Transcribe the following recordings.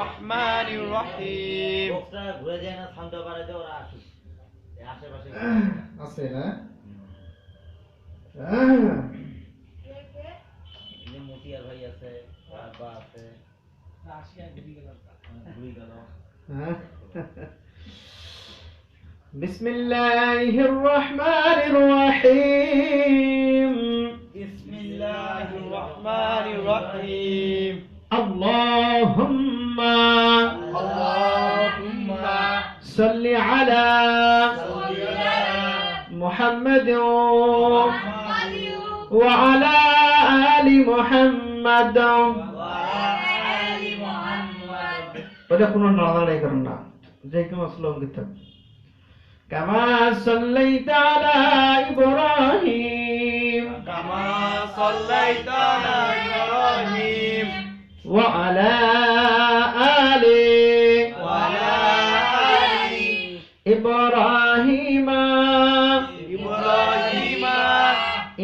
রহমানির রহিম। বক্সটা ঘুরে যায় না, সাউন্ডটা বাড়ায় দাও, ওরা আসুক এই আশেপাশে আছে না এই যে মতিয়ার ভাই আছে, রাব্বা আছে, রাশিয়া ঘুরে গেল। বিসমিল্লাহির রহমানির রহিম। বিসমিল্লাহির রহমানির রহিম। আল্লাহুম্মা আল্লাহুম্মা সাল্লি আলা মুহাম্মাদিন ওয়া আলা আলি মুহাম্মাদ। ওটা কোনো নড়াড়াই করেন না, যে কোনো শ্লোক দিতে হবে। কামা সাল্লাইতা আলা ইব্রাহিম কামা সাল্লাইতা আলা ইব্রাহিম ওয়া আলা আলি إبراهيم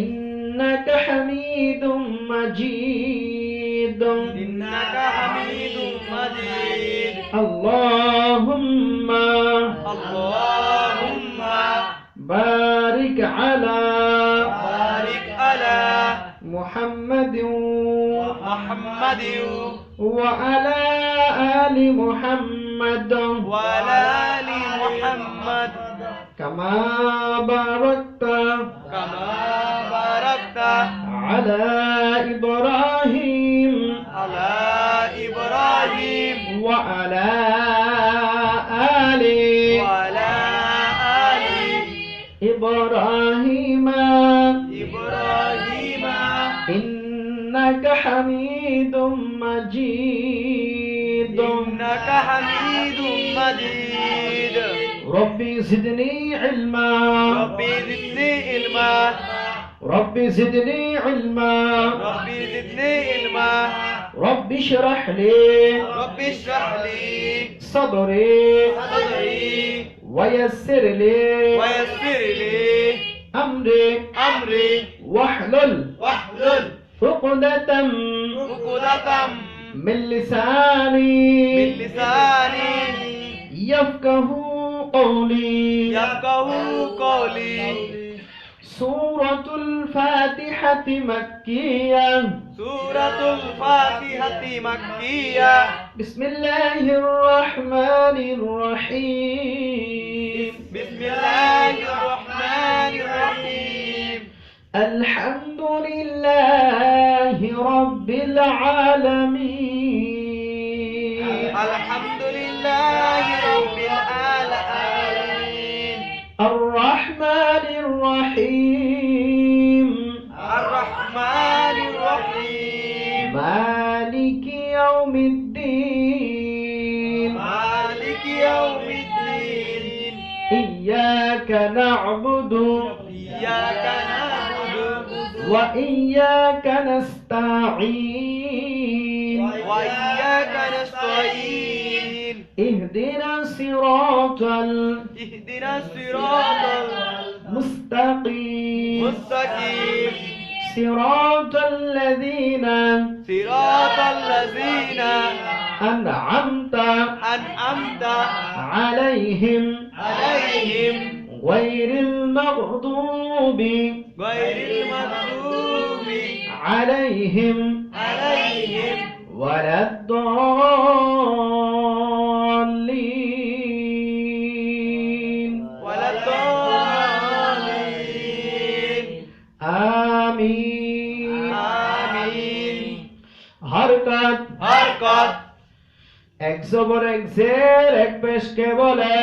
إنك حميد مجيد إنك حميد مجيد اللهم بارك على محمد وعلى آل محمد كما باركت على إبراهيم وعلى آل إبراهيم إنك حميد مجيد ربي زدني علما ربي زدني علما ربي اشرح لي صدري ويسر لي أمري واحلل عقدة من لساني يفقه قولي سورة الفاتحة مكية بسم الله الرحمن الرحيم الحمد لله رب العالمين الرحمن الرحيم مالك يوم الدين إياك نعبد وإياك نستعين اهدنا الصراط المستقيم صراط الذين أنعمت عليهم غير المغضوب عليهم ولا الضالين آمين हरकत एक ज़बर एक ज़ेर एक पेश के बोले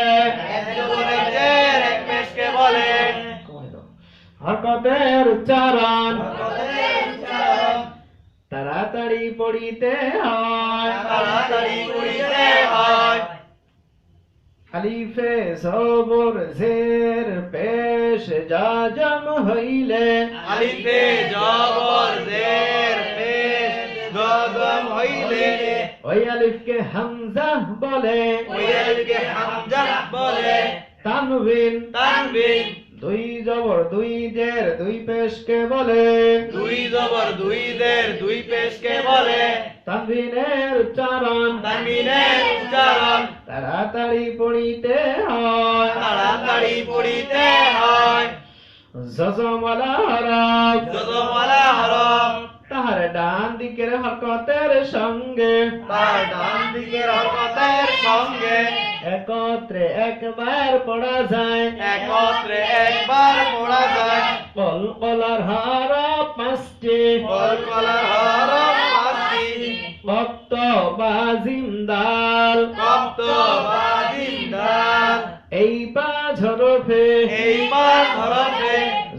हरकतेर उच्चारण তাড়াতাড়ি পড়িতে হয় আলিফে ज़बर ज़ेर पेश जाजम হইলে ওই আলিফকে হামজা বলে তানবিন দুই জবর দুই জের দুই পেশকে বলে তানবিনের উচ্চারণ তাড়াতাড়ি পড়িতে হয় তাড়াতাড়ি পড়িতে হয় যজমওয়ালা হরফ যজমওয়ালা হরফ তাহার ডান দিকের হরকতের সঙ্গে তার ডান দিকের হরকতের সঙ্গে একত্রে একবার পড়া যায় একত্রে একবার পড়া যায় কলকলার হরফ পাঁচটি কলকলার হরফ পাঁচটি কপ্ত বা জিমদাল কপ্ত বা জিমদাল এই পাঁচ হরফে এই পাঁচ হরফে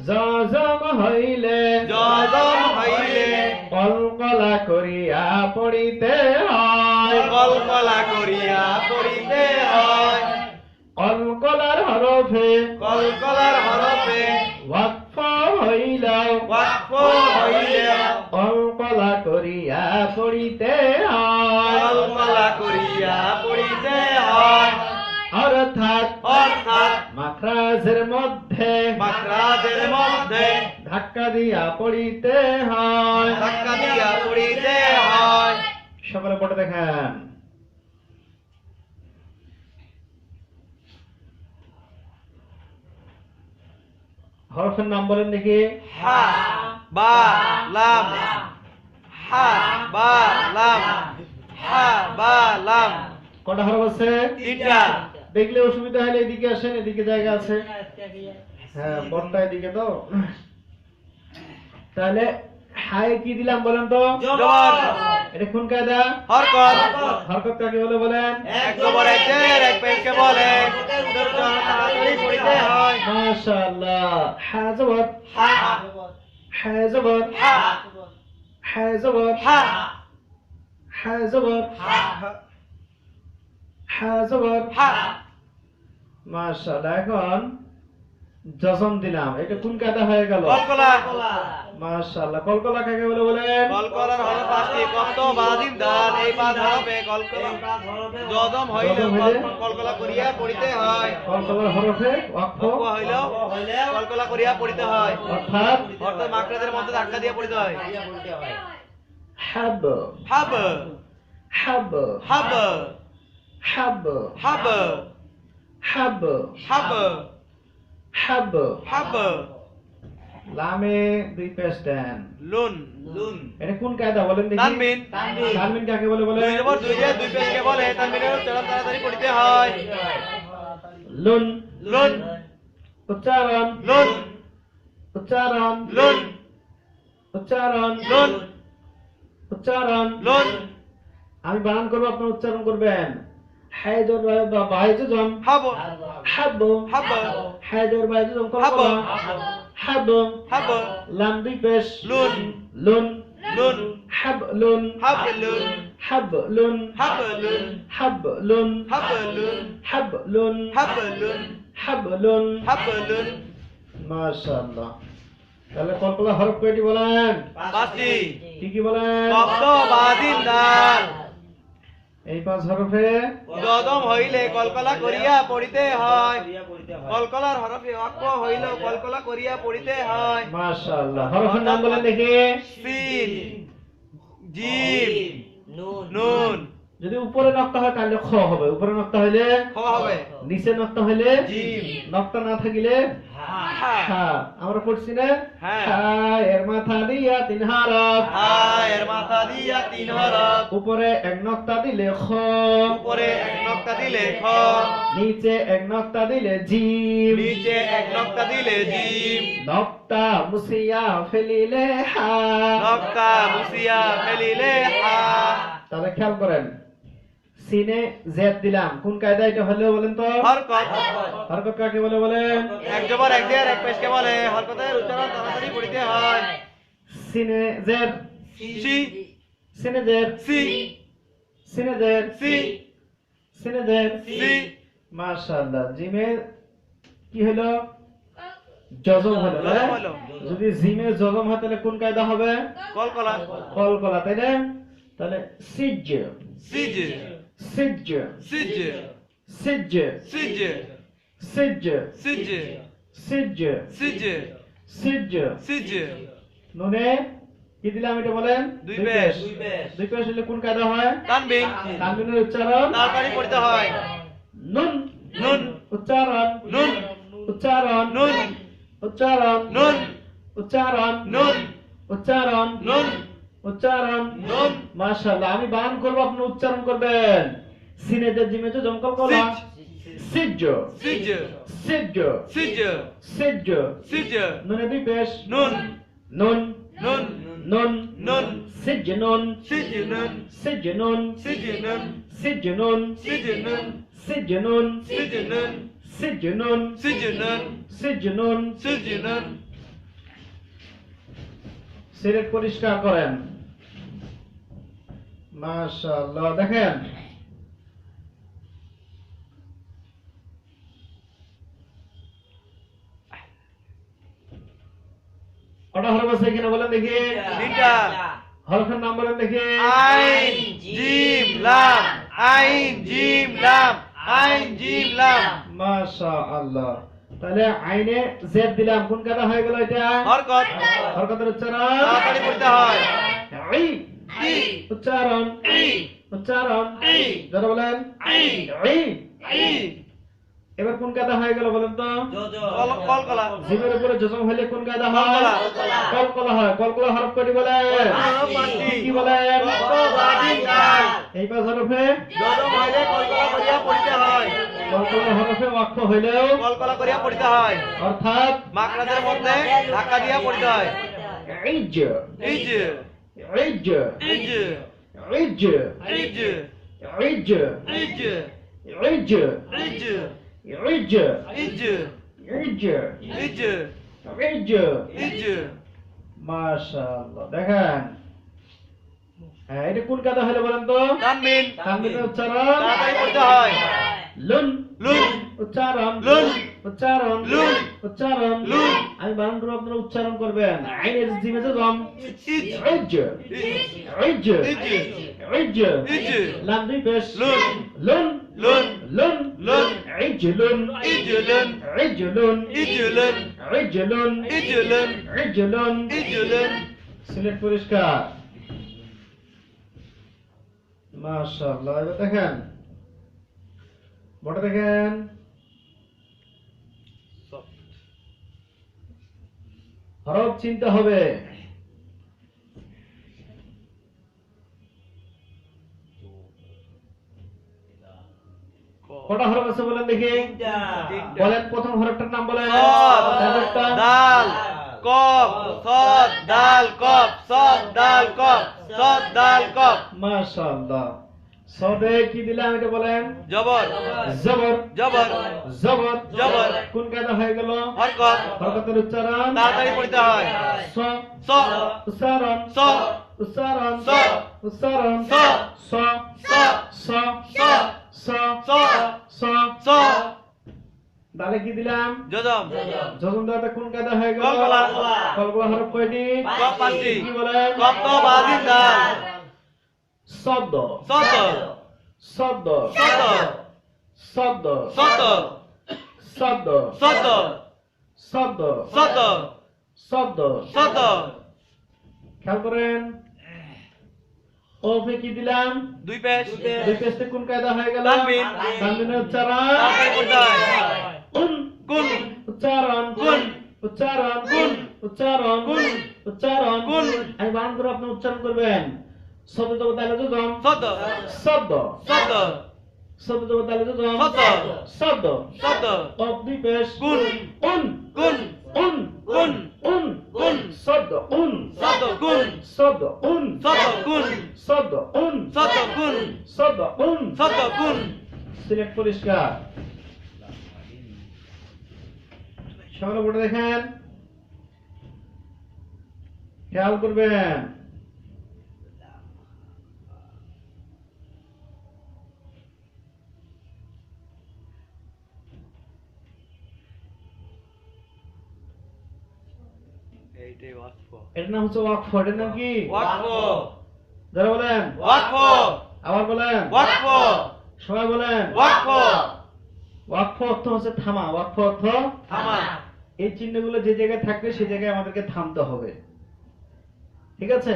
যজম হইলে যজম হইলে কলকলা করিয়া পড়িতে হয় কলকলা করিয়া পড়িতে হয় কলকলার হরফে কলকলার হরফে ওয়াকফ হইলে ওয়াকফ হইলে কলকলা করিয়া পড়িতে হয় কলকলা করিয়া পড়িতে হয় অর্থাৎ অর্থাৎ মাখরাজের মধ্যে মাখরাজের মধ্যে ধাক্কা দিয়া পড়িতে হয় ধাক্কা দিয়া পড়িতে হয় সকলে পড়ে দেখেন হরফের নাম বলেন দেখি হা বা লাম হা বা লাম হা বা লাম কটা হরফ আছে তিনটা দেখলে অসুবিধা হলে এদিকে আসেন এদিকে জায়গা আছে হ্যাঁ বড়টা এদিকে তো তাহলে হাই কি দিলাম বলেন তো জবর এটা কোন কায়দা হরকত হরকত কাকে বলে বলেন এক জবর এক জের এক পেশকে বলে তাড়াতাড়ি পড়িতে হয় মাশাআল্লাহ হা জবর হা হা জবর হা হা জবর হা হা জবর হা হা জবর হা মাশাআল্লাহ এখন জজম দিলাম এটা কোন কায়দা হয়ে গেল কলকলা মাশাআল্লাহ কলকলা কাকে বলে বলেন কলকলার হরফ পাঁচটি কপ্ত বা জিমদাল এই পাঁচ হরফে কলকলা যজম হইলে কলকলা করিয়া পড়িতে হয় কলকলার হরফে ওয়াকফ ওয়াকফ হইলেও কলকলা করিয়া পড়িতে হয় অর্থাৎ অর্থাৎ মাখরাজের মধ্যে ধাক্কা দিয়ে পড়িতে হয় হাব হাব হাব হাব হাব হাব হাব হাব হাব হাব লামে দুই পেশ দেন লুন এটা কোন কায়দা বলেন দেখি তানবিন তানবিন কাকে বলে বলেন দুই জবর দুই জের দুই পেশকে বলে তানবিনের উচ্চারণ তাড়াতাড়ি পড়িতে হয় লুন লুন উচ্চারণ লুন উচ্চারণ লুন উচ্চারণ লুন উচ্চারণ লুন আমি বানান করব আপনি উচ্চারণ করবেন হায়দর বা বাইজুম হাব হাব হাব হায়দর বাইজুম হাব কলকলা হাব হাব লাম দুই পেশ লুন লুন লুন হাব লুন হাব লুন হাব লুন হাব লুন হাব লুন হাব লুন হাব লুন হাব লুন হাব লুন হাব লুন মাশাআল্লাহ তাহলে কলকলা হরফ কয়টি বলেন পাঁচটি কি কি বলেন কপ্ত বা জিমদাল এই পাঁচ হরফে যজম হইলে কলকলা করিয়া পড়িতে হয় কলকলার হরফে ওয়াকফ হইলেও কলকলা করিয়া পড়িতে হয় মাশাআল্লাহ হরফের নাম বলেন দেখি সিন জিম নুন যদি উপরে নক্তা হয় তাহলে খ হবে উপরে নক্তা হইলে খ হবে নিচে নক্তা হইলে জিম নক্তা না থাকিলে হা হা আমরা পড়ছি না হ্যাঁ। হা এর মাথা দিয়া তিন হরফ হা এর মাথা দিয়া তিন হরফ উপরে এক নক্তা দিলে খ উপরে এক নক্তা দিলে খ নিচে এক নক্তা দিলে জিম নিচে এক নক্তা দিলে জিম নক্তা মুসিয়া ফেলিলে হা নক্তা মুসিয়া ফেলিলে হা তাহলে খেয়াল করেন সিনে জেড দিলাম কোন কায়দা এটা হলো বলেন তো হরকত হরকত কাকে বলে বলেন এক জবর এক জের এক পেশকে বলে হরকতের উচ্চারণ তাড়াতাড়ি পড়িতে হয় সিনে জেড সি সিনে জেড সি সিনে জেড সি সিনে জেড সি মাশাআল্লাহ জিমে কি হলো জজম হলো না? জজম হলো। যদি জিমে জজম হয় তাহলে কোন কায়দা হবে কলকলা কলকলা তাই না তাহলে সিজ সিজ সিজ সিজ সিজ সিজ সিজ সিজ সিজ সিজ সিজ সিজ নুনে কি দিলাম এটা বলেন দুই পেশ দুই পেশ হলে কোন কায়দা হয় তানবিন তানবিনের উচ্চারণ তাড়াতাড়ি পড়িতে হয় নুন নুন উচ্চারণ নুন উচ্চারণ নুন উচ্চারণ নুন উচ্চারণ নুন উচ্চারণ নুন উচ্চারণ নুন মাশাআল্লাহ আমি বায়ান করব আপনি উচ্চারণ করবেন সিনেতে জিমেতে জমকল কলা সিজ্জ সিজ সিজ্জ সিজ সিজ্জ সিজ নুনে দুই পেশ নুন নুন নুন নুন নুন সিজ্জ নুন সিজ নুন সিজ্জ নুন সিজ নুন সিজ্জ নুন সিজ নুন সিজ্জ নুন সিজ নুন সিজ্জ নুন সিজ নুন সিজ্জ নুন সিজ নুন সিলেট পরিষ্কার করেন মাশাআল্লাহ দেখেন কটা হরফ আছে কিনা বলেন দেখি তিনটা হরফের নাম বলেন দেখি আইন জিম লাম আইন জিম লাম আইন জিম লাম মাশাআল্লাহ তাহলে আইনে জেদ দিলাম কোন কাদা হয়ে গেল এটা হরকত হরকতের উচ্চারণ তাড়াতাড়ি পড়তে হয় ই ই উচ্চারণ ই উচ্চারণ ই যারা বলেন ই ই ই এবার কোন কাদা হয়ে গেল বলেন তো কলকলা জিমের উপরে জজম হলে কোন কায়দা হয় কলকলা। কলকলা হয় কলকলা হরফ কয়টি বলে হরফ পাঁচটি। কি বলে কত বাদিন দাল এই পাঁচ হরফে যদম হইলে কলকলা করিয়া পড়িতে হয় কলকলা হরফে ওয়াক্ফ হইলেও কলকলা করিয়া পড়িতে হয় অর্থাৎ মাকড়াদের মধ্যে ধাক্কা দিয়া পড়িতে হয় ইজ ইজ ইজ ইজ ইজ ইজ ইজ ইজ ইজ ইজ ইজ ইজ ইজ ইজ ইজ ইজ মাশাআল্লাহ দেখেন হ্যাঁ এটা কোন কায়দা হলো বলেন তো তানবিন তানবিনের উচ্চারণ তাড়াতাড়ি পড়তে হয় লুন লুন উচ্চারণ লুন উচ্চারণ লুন উচ্চারণ লুন আমি বানান করব আপনারা উচ্চারণ করবেন আইনের জিমেতে জম ইজ ইজ ইজ ইজ ইজ লাম দুই পেশ লুন লুন লুন লুন লুন ইজ লুন ইজ লুন ইজ লুন ইজ লুন ইজ লুন ইজ লুন ইজ লুন ইজ লুন সিলেট পরিষ্কার মাশাআল্লাহ এবার দেখেন বড় দেখেন হরফ চিনতে হবে কটা হরফ আছে বলেন দেখি বলেন প্রথম হরফটার নাম বলেন صاد তারপরটা دال قاف صاد دال قاف صاد دال قاف صاد دال قاف মাশাআল্লাহ সদে কি দিলাম এটা বলেন জবর জবর জবর জবর জবর কোন কায়দা হয়ে গেল হরকত হরকতের উচ্চারণ তাড়াতাড়ি পড়তে হয় স স উচ্চারণ স উচ্চারণ স উচ্চারণ স স স স স স স স স তাহলে কি দিলাম জজম যখন দাদা কোন কায়দা হয়ে গেল কলকলা। কলকলা হরফ কয়টি কপ পাঁচটি কি বলেন কত বাদিন দাল শব্দ সত শব্দ সত শব্দ সত শব্দ সত শব্দ সত শব্দ সত খেয়াল করেন ওফে কি দিলাম দুই পেশ দুই পেশে কোন কায়দা হয়ে গেল তানবিন। তানবিনের উচ্চারণ তাড়াতাড়ি পড়তে হয় উন গুণ উচ্চারণ গুণ উচ্চারণ গুণ উচ্চারণ গুণ উচ্চারণ গুণ আমি বানান করে আপনি উচ্চারণ করবেন শব্দ তো তাহলে তো জম সত শব্দ সত শব্দ তো তাহলে তো জম শব্দ। শব্দ সত অফ দুই পেশ গুণ উন গুণ উন গুণ উন গুণ শব্দ উন সত গুণ শব্দ উন সত গুণ শব্দ উন সত গুণ শব্দ উন সত গুণ সিলেক্ট পরিষ্কার সকালে পড়ে দেখেন খেয়াল করবেন এইটাই ওয়াকফ এটার নাম হচ্ছে ওয়াকফ এটার নাম কি ওয়াকফ যারা বলেন ওয়াকফ আবার বলেন ওয়াকফ সবাই বলেন ওয়াকফ ওয়াকফ অর্থ হচ্ছে থামা ওয়াকফ অর্থ থামা এই চিহ্নগুলো যে জায়গায় থাকবে সেই জায়গায় আমাদেরকে থামতে হবে ঠিক আছে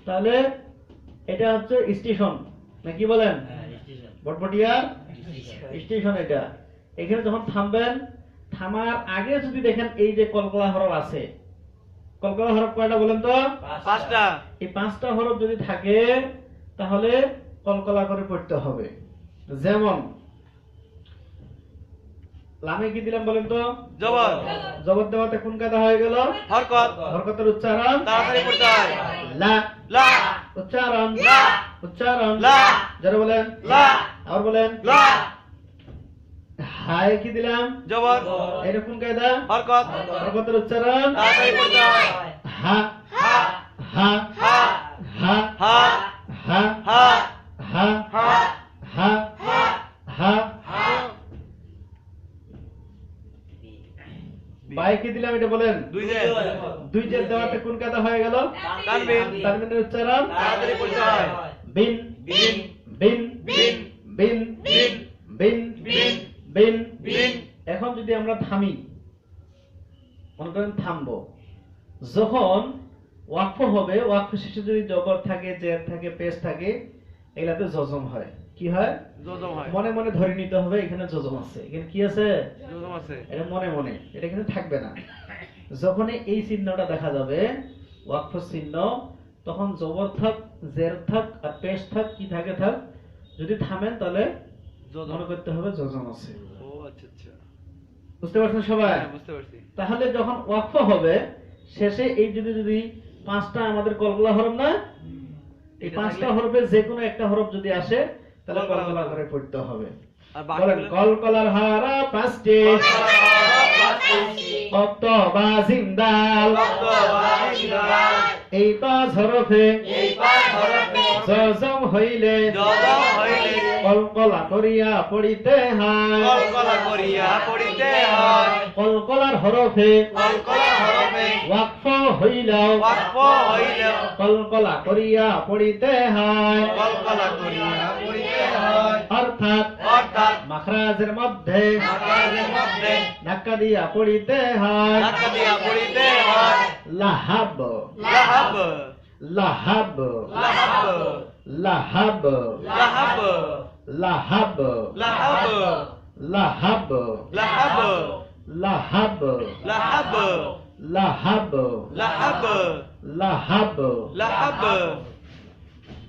তাহলে এটা হচ্ছে স্টেশন নাকি বলেন বটবটিয়া স্টেশন এটা। এখানে যখন থামবেন, থামার আগে যদি দেখেন এই যে কলকলা হরফ আছে, কলকলা হরফ কয়টা বলেন তো? 5টা। এই 5টা হরফ যদি থাকে তাহলে কলকলা করে পড়তে হবে। যেমন লামে কি দিলাম বলেন তো? জবর। জবর দেওয়াতে কোন কায়দা হয়ে গেল? হরকত। হরকতের উচ্চারণ তাড়াতাড়ি পড়তে হয়। লা, লা, উচ্চারণ লা, উচ্চারণ লা, যারা বলেন লা, আর বলেন লা, হায় কি দিলাম? জবর। এটা কোন কায়দা? হরকত। হরকতের উচ্চারণ তাড়াতাড়ি পড়তে হয়। হা, হা, হা, হা, হা, হা, হা, হা, হা, হা, হা, হা। হা। বাই কি দিলাম এটা বলেন? 2 জের। 2 জের দেওয়াতে কোন কায়দা হয়ে গেল? তানবিন। তানবিনের উচ্চারণ তাড়াতাড়ি পড়তে হয়। বিন, বিন, বিন, বিন, বিন, বিন, বিন, বিন, বিন। বিন। এখন যদি আমরা থামি, মনে করেন থামবো, যখন ওয়াকফ হবে, ওয়াকফ শেষে যদি জবর থাকে, জের থাকে, পেশ থাকে, এগুলাতে জজম হয়। কি হয়? জজম হয়। মনে মনে ধরে নিতে হবে এখানে জজম আছে। এখানে কি আছে? জজম আছে। এটা মনে মনে, এটা এখানে থাকবে না। যখনই এই চিহ্নটা দেখা যাবে, ওয়াকফ চিহ্ন, তখন জবর থাক, জের থাক, আর পেশ থাক, কি থাকে থাক, যদি থামেন তাহলে জজম। মনে করতে হবে জজম আছে। ও আচ্ছা আচ্ছা। বুঝতে পারছেন সবাই? হ্যাঁ, বুঝতে পারছি। তাহলে যখন ওয়াকফ হবে শেষে এই যদি 5টা আমাদের কলকলা হরফ না, এই এটা 5টা থাকলে- হরফে যে কোনো একটা হরফ যদি আসে তাহলে কলকলা কলকলা হবে। করে পড়তে হবে। আর বলেন বাকি কলকলার হারা 5টি, কত বা জিন্দাল, এই 5 হরফে জজম হইলে জজম হইলে কলকলা করিয়া পড়িতে হয়। কলকলা করিয়া পড়িতে হয়। কলকলার হরফে কলকলা হরফে ওয়াকফ হইলেও ওয়াকফ হইলেও কলকলা করিয়া পড়িতে হয়। কলকলা করিয়া পড়িতে হয়। অর্থাৎ অর্থাৎ মাখরাজের মধ্যে মাখরাজের মধ্যে ধাক্কা দিয়া পড়িতে হয়। ধাক্কা দিয়া পড়িতে হয়। লাহাব, লাহাব, লাহাব, লাহাব, লাহাব, লাহাব, লাহাব, লাহাব, লাহাব, লাহাব, লাহাব, লাহাব, লাহাব, লাহাব, লাহাব। লাহাব।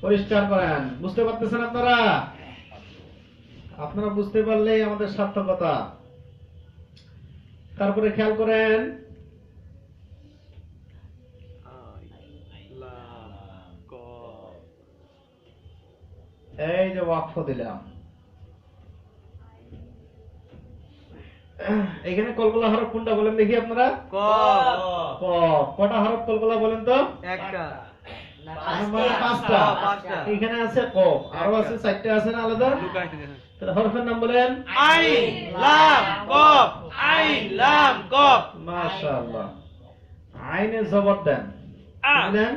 পরিষ্কার করেন। বুঝতে পারতেছেন আপনারা? আপনারা বুঝতে পারলেই আমাদের সার্থকতা। তারপরে খেয়াল করেন, এই যে ওয়াকফ দিলাম, এখানে কলকলা হরফ কোনটা বলেন দেখি আপনারা? কফ। কফ। কটা হরফ কলকলা বলেন তো? একটা। মানে 5টা। 5টা। এখানে আছে কফ, আরো আছে 4টা আছে না আলাদা? লুকাইতে দেখেন। তাহলে হরফের নাম বলেন? আইন লাম কফ। আইন লাম কফ। মাশাআল্লাহ। আইনে জবর দেন, আ। বুঝলেন?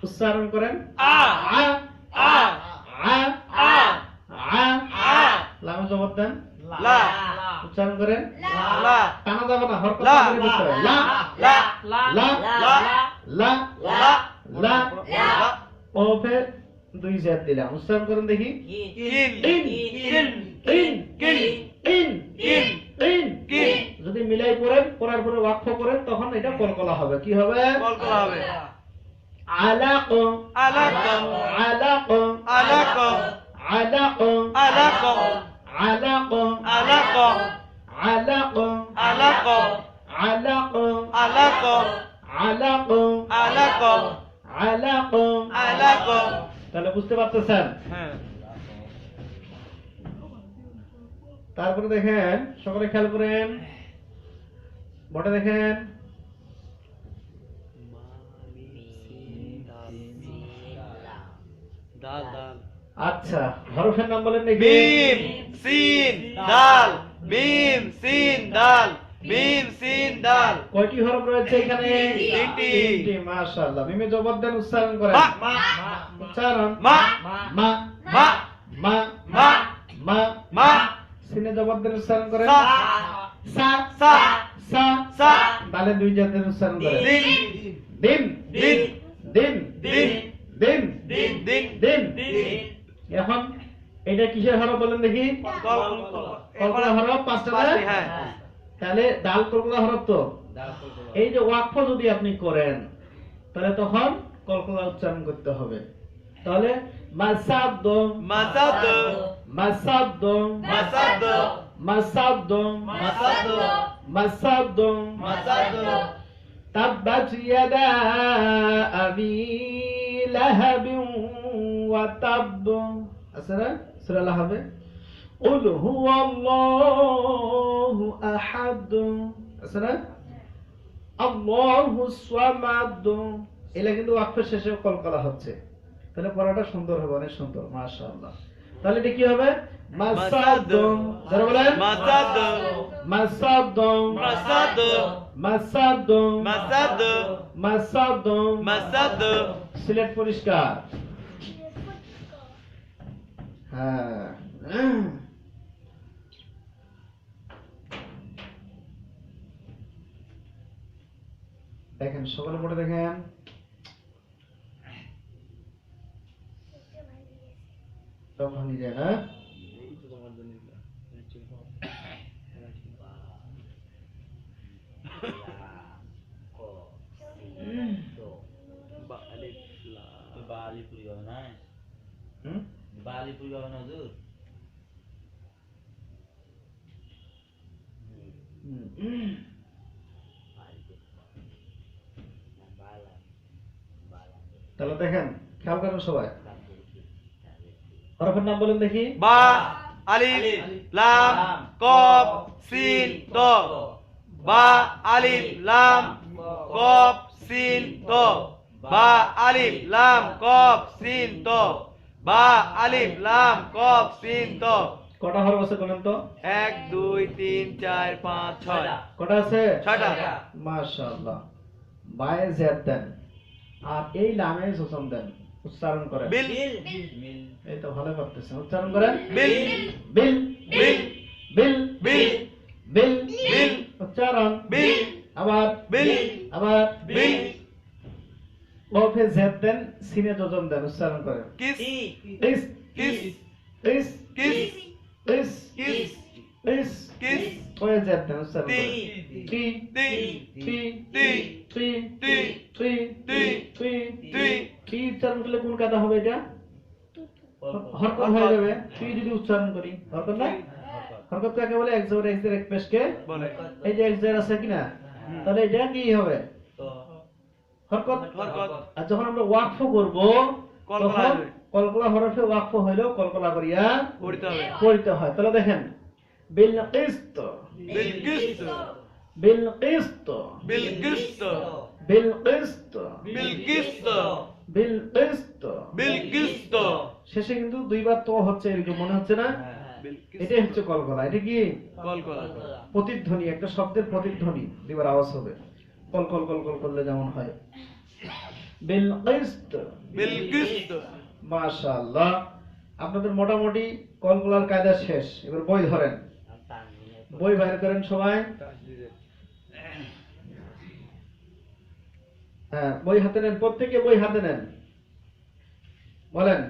উচ্চারণ করেন আ। আ, আ। আ, আ। আ। আ। লামে জবর দেন, লা। উচ্চারণ করেন। লা। টানা যাবে না, হরকত লা। করে করতে হবে। লা, লা। লা, লা। লা, লা। লা। লা। ওফে 2 জের দিলাম, উচ্চারণ করেন দেখি। কিন। ইন, কিন। ইন, কিন। ইন, কিন। ইন। কিন। যদি মিলাই পড়েন, পড়ার পরে ওয়াকফ করেন, তখন এটা কলকলা হবে। কি হবে? কলকলা হবে। আলাক, আলাক। আলাক, আলাক। আলাক, আলাক। আলাক, আলাক। আলাক, আলাক। আলাক, আলাক। আলাক, আলাক। আলাক। আলাক। তাহলে বুঝতে পারতেছেন? হ্যাঁ। তারপরে দেখেন, সকলে খেয়াল করেন, বটে দেখেন, দাল দাল। আচ্ছা হরফের নাম বলেন দেখি। মিম সিন দাল। মিম সিন দাল। মিম সিন দাল। কয়টি হরফ রয়েছে এখানে? 3টি। 3টি। মাশাআল্লাহ। মিমে জবর দেন, উচ্চারণ করেন। মা। উচ্চারণ মা। মা, মা। মা, মা। মা। মা। সিনে জবর দেন, উচ্চারণ করেন। সা। সা, সা। সা। সা। দালে 2 জের দেন, উচ্চারণ করেন। দিন। দিন, দিন। দিন, দিন। দিন, দিন। দিন। দিন। দিন। এখন এটা কিসের হরফ বলেন দেখি? কলকলা হরফ পাঁচটা না? পাঁচটি, হ্যাঁ। তাহলে দাল কলকলা হরফ তো। এই যে ওয়াকফ যদি আপনি করেন তাহলে তখন কলকলা উচ্চারণ করতে হবে। তাহলে মাসাদ মাসাদ মাসাদ মাসাদ মাসাদ মাসাদ মাসাদ মাসাদ তাব্বাত ইয়াদা আবি লাহাবিন ওয়া তাব। আছে না সূরা লাহাবে? কুল হুয়াল্লাহু আহাদ। আছে না? আল্লাহুস সামাদ। এলা কিন্তু ওয়াকফের শেষে কলকলা হচ্ছে। তাহলে পড়াটা সুন্দর হবে, অনেক সুন্দর, মাশাআল্লাহ। তাহলে এটা কি হবে? মাসাদ। যারা বলেন মাসাদ মাসাদ মাসাদ মাসাদ মাসাদ মাসাদ। মাসাদ সিলেট পরিষ্কার। হ্যাঁ, দেখেন সকলে পড়ে দেখেন। সব ভাঙি যায় না? বালিপুরি হবে না? হুম? বালিপুরি হবে না হুজুর? হুম। তাহলে দেখেন, খেয়াল করেন সবাই। হরফের নাম বলেন দেখি। বা আলিফ লাম কফ সিন ত। বা আলিফ লাম কফ সিন ত। বা আলিফ লাম কফ সিন ত। বা আলিফ লাম কফ সিন ত। কটা হরফ আছে বলেন তো? 1 2 3 4 5 6। কটা আছে? 6টা। মাশাআল্লাহ। বায়ে জেদ দেন আর এই লামে জজম দেন, উচ্চারণ করেন। বিল মিল এই তো ভালো করতেছেন, উচ্চারণ করেন। বিল বিল বিল বিল বিল বিল বিল উচ্চারণ। বিল আবার বিল আবার বিল কফে জেদ দেন, সিনে জজম দেন, উচ্চারণ করেন। কিস ইস কিস ইস কিস ইস কিস ইস কিস কফে জেদ দেন, উচ্চারণ করেন। টি তি টি তি টি তি টি তি টি তি টি উচ্চারণ করলে কোন কাদা হবে? এটা হরকত হয়ে যাবে। টি যদি উচ্চারণ করি হরকত না? হরকত কাকে বলে? এক জবর এক জের এক পেশকে বলে এই যে এক জের আছে কিনা, তাহলে এটা কি হবে? তো হরকত। হরকত। আর যখন আমরা ওয়াকফ করব কলকলা তখন হবে। কলকলা হরফে ওয়াকফ হইলেও কলকলা করিয়া পড়তে হবে। পড়তে হয়। তাহলে দেখেন, বিল কিসত বিল কিস বিল কিসত বিল কিস বিল কিসত বিল কিস বিল কিসত। বিল কিস শেষে কিন্তু দুইবার তো হচ্ছে, এরকম মনে হচ্ছে না? বিল কিস এটাই হচ্ছে কলকলা। এটা কি কলকলা। প্রতিধ্বনি, একটা শব্দের প্রতিধ্বনি, দুইবার আওয়াজ হবে। কল কল কল কল করলে যেমন হয়। বিল কিসত। বিল কিস মাশাআল্লাহ। আপনাদের মোটামুটি কলকলার কায়দা শেষ। এবার বই ধরেন, বই বাইর করেন সবাই। হ্যাঁ, বই হাতে নেন, প্রত্যেকে বই হাতে নেন। বলেন,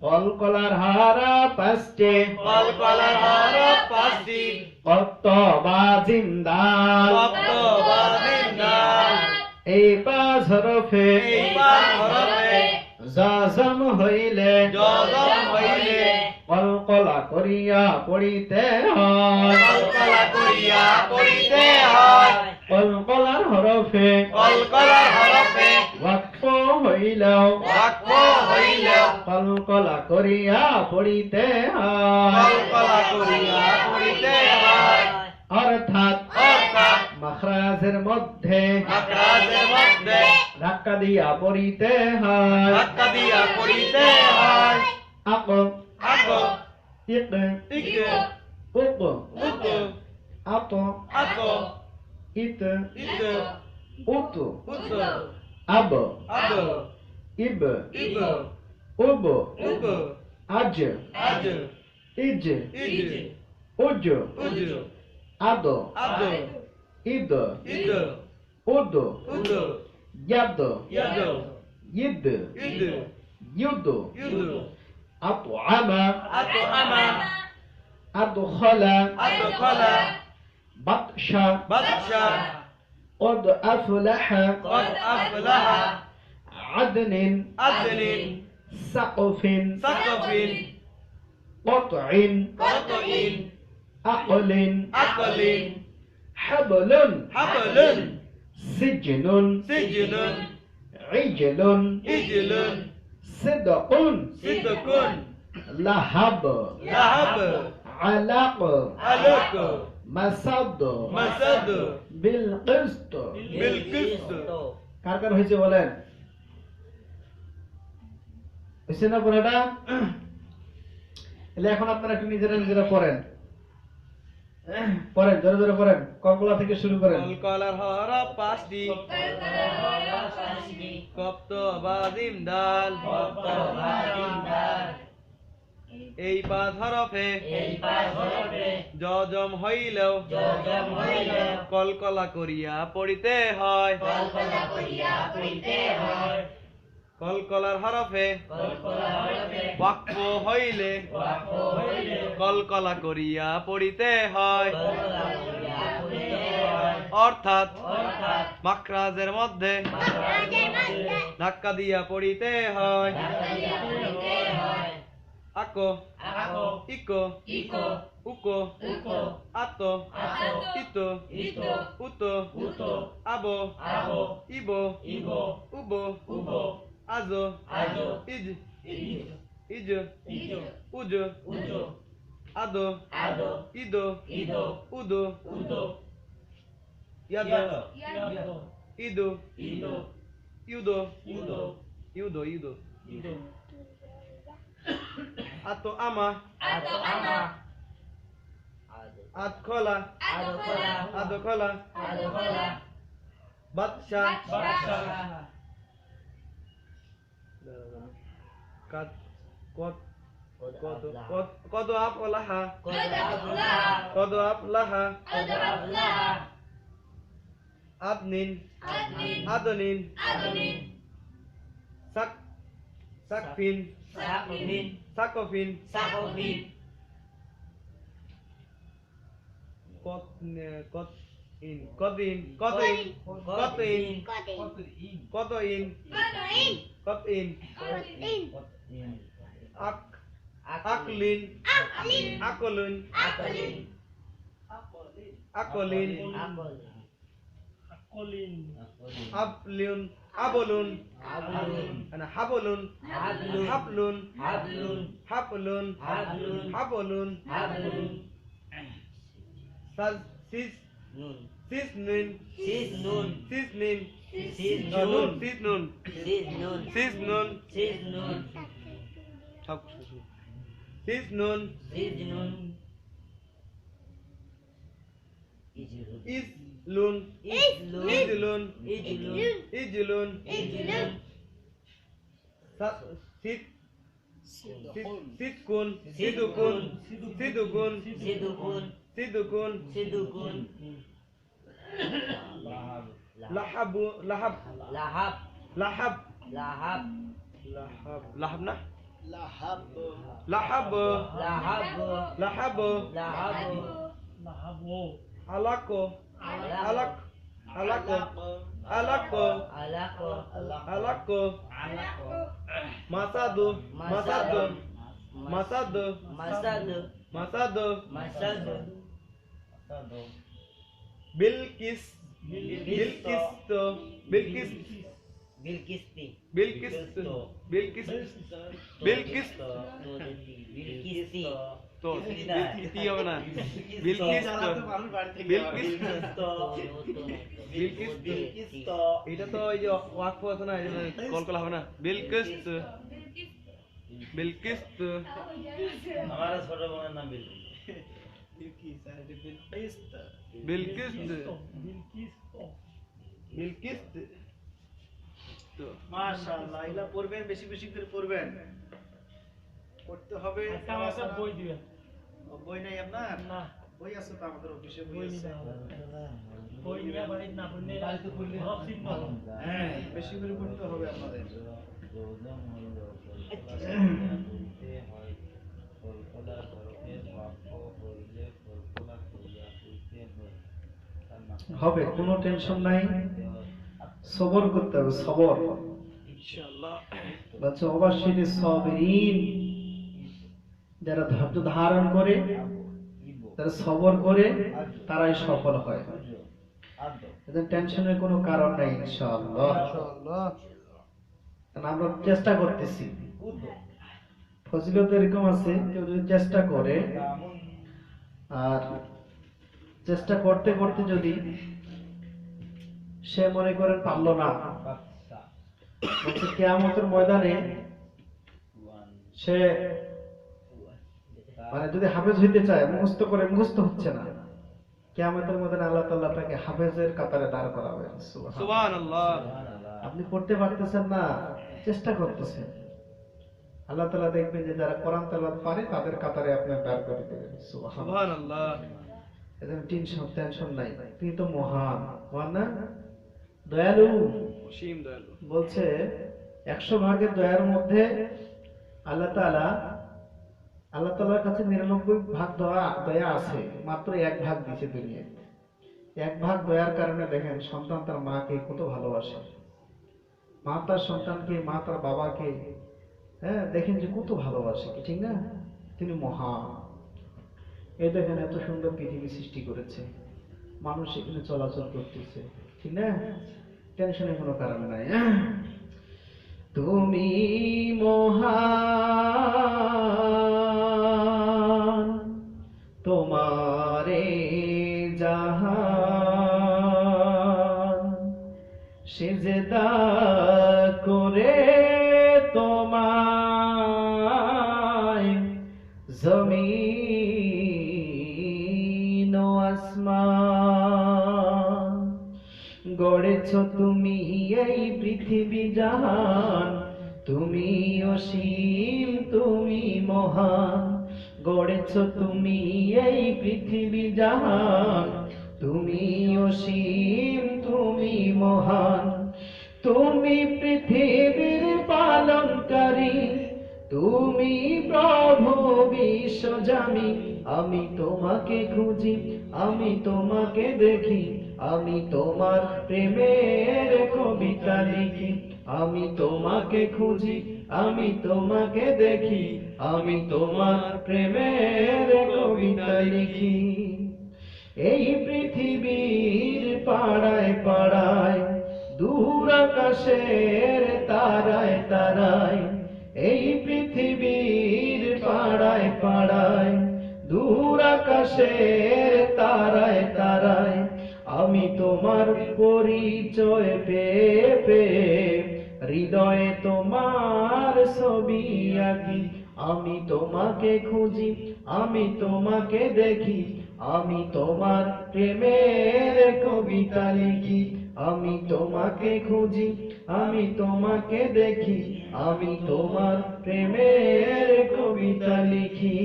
কলকলার হারা পাঁচটি, কলকলার হরফ পাঁচটি। কত বাজিন্দাল, কত বাজিন্দাল। এই পাঁচ হরফে এই পাঁচ হরফে জজম হইলে জজম হইলে কলকলা করিয়া পড়িতে হয়। কলকলা করিয়া পড়িতে হয়। কলকলার হরফে কলকলার হরফে ওয়াকফ হইলেও বাক্য হইলেও কলকলা করিয়া পড়িতে হয়। কলকলা করিয়া পড়িতে হয়। অর্থাৎ অর্থাৎ মাখরাজের মধ্যে মাখরাজের মধ্যে ধাক্কা দিয়া পড়িতে হয়। ধাক্কা দিয়া পড়িতে হয়। আক আক ইক ইক উক উক আত আক ইত ইক উত উত আব আব ইব ইব উব উব আজ আজ ইজ ইজ উজ উজ আদ আদ ইদ ইদ উদ উদ ইয়াদ ইয়াদ ইদ ইদ ইউদ ইউদ أطعم أطعم أدخل أدخل بطش بطش قد أفلح قد أفلح عدن عدن سقف سقف قطع قطع عقل عقل حبل حبل سجن سجن عجل عجل صدق صدق لهب لهب علق علق مسد مسد بالقسط بالقسط কার কার হয়েছে বলেন হয়েছে না পড়াটা তাহলে এখন আপনারা একটু নিজেরা পড়েন পড়েন জোরে জোরে পড়েন কলকলা থেকে শুরু করেন কলকলার হরফ পাঁচটি কপ্ত বা জিম দাল এই পাঁচ হরফে জজম হইলেও কলকলা করিয়া পড়িতে হয় কলকলার হরফে ওয়াকফ হইলে কলকলা করিয়া পড়িতে হয় অর্থাৎ মাখরাজের মধ্যে ধাক্কা দিয়া পড়িতে হয় আকো ইকো উকো আতো ইতো উতো আবো ইবো উবো আজো ইজ ইজ উজো আদো ইদো উদো ইয়াদো ইদো ইউদো ইউদো আতো আমা আদখলা আদখলা বাদশা কদ আফলাহা কদ আফলাহা আদনিন আদনিন সাকফিন সাকফিন কদিন আকলিন আকলুন আকলিন আবলুন আবলুন হাবলুন হাবলুন হাবলুন হাবলুন সিসনুন সিসনুন সিসনুন সিসনুন ইজলুন ইজলুন ইজলুন সিদকুন সিদুকুন সিদুকুন সিদুকুন লাহাবু লাহাব লাহাব লাহাব না লাহাব আলাকো আলাকো মাসাদু বিলকিস তো কি হবে না এটা তো ওই যে ওয়াকফ আছে না কলকলা হবে না বিলকিস আমার ছোট বোনের নাম বিলকিস তো মাশাআল্লাহ এগুলা পড়বেন বেশি বেশি করে পড়বেন পড়তে হবে বই দিবেন বই নাই আপনার না বই আছে তো আমাদের অফিসে বই আছে বই নিয়ে বাড়িতে না পড়লে হরফ চিহ্ন হ্যাঁ বেশি করে পড়তে হবে আপনাদের জজম হইল কল্পনা হইতে হয় কল্পনা হরফের বাক্য হইলে কল্পনা করিয়া হইতে হয় তার মাত্রা হবে, কোনো টেনশন নাই। সবর করতে হবে, সবর। ইনশাআল্লাহ। বলছে অবশ্যই সবরিন, যারা ধৈর্য ধারণ করে, যারা সবর করে, তারাই সফল হয়। এদের টেনশনের কোনো কারণ নাই ইনশাআল্লাহ। কারণ আমরা চেষ্টা করতেছি। ফজিলত এরকম আছে, কেউ যদি চেষ্টা করে আর চেষ্টা করতে করতে যদি সে মনে করে পারলো না, বলছে কিয়ামতের ময়দানে সে মানে যদি হাফেজ হইতে চায়, মুখস্থ করে মুখস্থ হচ্ছে না, কিয়ামতের ময়দানে আল্লাহ তাআলা তাকে হাফেজের কাতারে দাঁড় করাবেন। সুবহানাল্লাহ। আপনি পড়তে পারতেছেন না, চেষ্টা করতেছেন, আল্লাহ তাআলা দেখবেন যে যারা কোরআন তেলাওয়াত পারে তাদের কাতারে আপনার দাঁড় করে দেবেন। সুবহানাল্লাহ। এদের টেনশন নাই, তিনি তো মহান, মহান না, দয়ালু, অসীম দয়ালু। বলছে 100 ভাগের দয়ার মধ্যে আল্লাহ তাআলার কাছে 99 ভাগ দয়া আছে, মাত্র 1 ভাগ দিয়েছে দুনিয়ায়। 1 ভাগ দয়ার কারণে দেখেন সন্তান তার মাকে কত ভালোবাসে, মা তার সন্তানকে, মা তার বাবাকে, হ্যাঁ দেখেন যে কত ভালোবাসে, ঠিক না? তিনি মহান। এই দেখেন এত সুন্দর পৃথিবী সৃষ্টি করেছে, মানুষ এখানে চলাচল করতেছে, ঠিক না? টেনশনের কোনো কারণ নাই। তুমি মহান, তোমারে জাহান, সিজদা করে তোমায় জমিন ও আসমান, গড়েছ তুমি এই পৃথিবী জাহান, তুমি অসীম, তুমি মহান, গড়েছ তুমি এই পৃথিবী জাহান, তুমি অসীম, তুমি মহান, তুমি পৃথিবীর পালনকারী, তুমি প্রভু বিশ্বজামি, আমি তোমাকে খুঁজি, আমি তোমাকে দেখি, আমি তোমার প্রেমের কবিতা লিখি, আমি তোমাকে খুঁজি, আমি তোমাকে দেখি, আমি তোমার প্রেমের কবিতা লিখি। এই পৃথিবীর পাড়ায় পাড়ায়, দূর আকাশের তারায় তারায়, এই পৃথিবীর পাড়ায় পাড়ায়, দূর আকাশের তারায় তারায়, আমি তোমার পরিচয় পেয়ে পেয়ে হৃদয়ে তোমার ছবি আঁকি, আমি তোমাকে খুঁজি, আমি তোমাকে দেখি, আমি তোমার প্রেমের কবিতা লিখি, আমি তোমাকে খুঁজি, আমি তোমাকে দেখি, আমি তোমার প্রেমের কবিতা লিখি।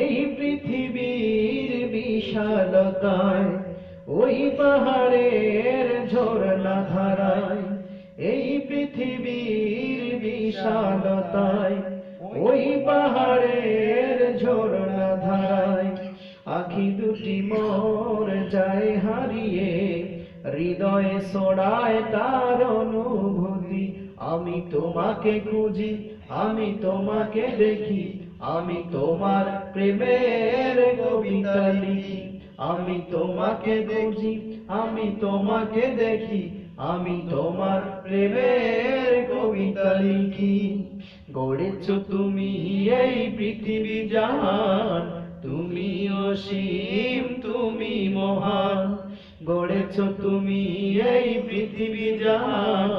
এই পৃথিবীর বিশালতায়, ওই পাহাড়ের ঝর্ণা ধারায়, এই পৃথিবীর বিশালতায়, ওই পাহাড়ের ঝর্ণা ধারায়, আখি দুটি মোর যায় হারিয়ে, হৃদয়ে ছড়ায় তার অনুভূতি, আমি তোমাকে খুঁজি, আমি তোমাকে দেখি, আমি তোমার প্রেমের কবিতা লিখি, আমি তোমাকে খুঁজি, আমি তোমাকে দেখি, আমি তোমার প্রেমের কবিতা লিখি। গড়েছ তুমি এই পৃথিবী জাহান, তুমি অসীম, তুমি মহান, গড়েছ তুমি এই পৃথিবী জাহান,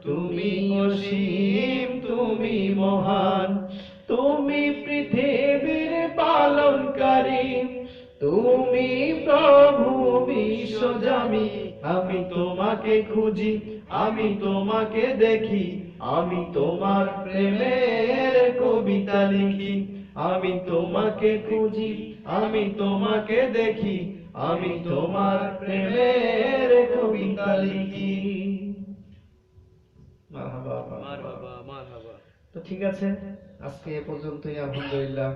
তুমি অসীম, তুমি মহান, তুমি পৃথিবীর পালনকারী, তুমি প্রভু বিশ্বজামি, আমি তোমাকে খুঁজি, আমি তোমাকে দেখি, আমি তোমার প্রেমের কবিতা লিখি, আমি তোমাকে খুঁজি, আমি তোমাকে দেখি, আমি তোমার প্রেমের কবিতা লিখি। মারহাবা মারহাবা মারহাবা। তো ঠিক আছে, আজকে এ পর্যন্তই। আলহামদুলিল্লাহ,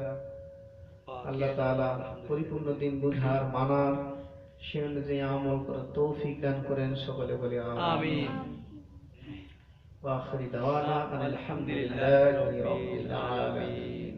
আল্লাহ তাআলা পরিপূর্ণ দিন বুঝার, মানার, সে অনুযায়ী আমল করার তৌফিক দান করেন। সকলে বলি আমিন। ওয়া আখিরি দাওয়ানা আলহামদুলিল্লাহি রাব্বিল আলামিন।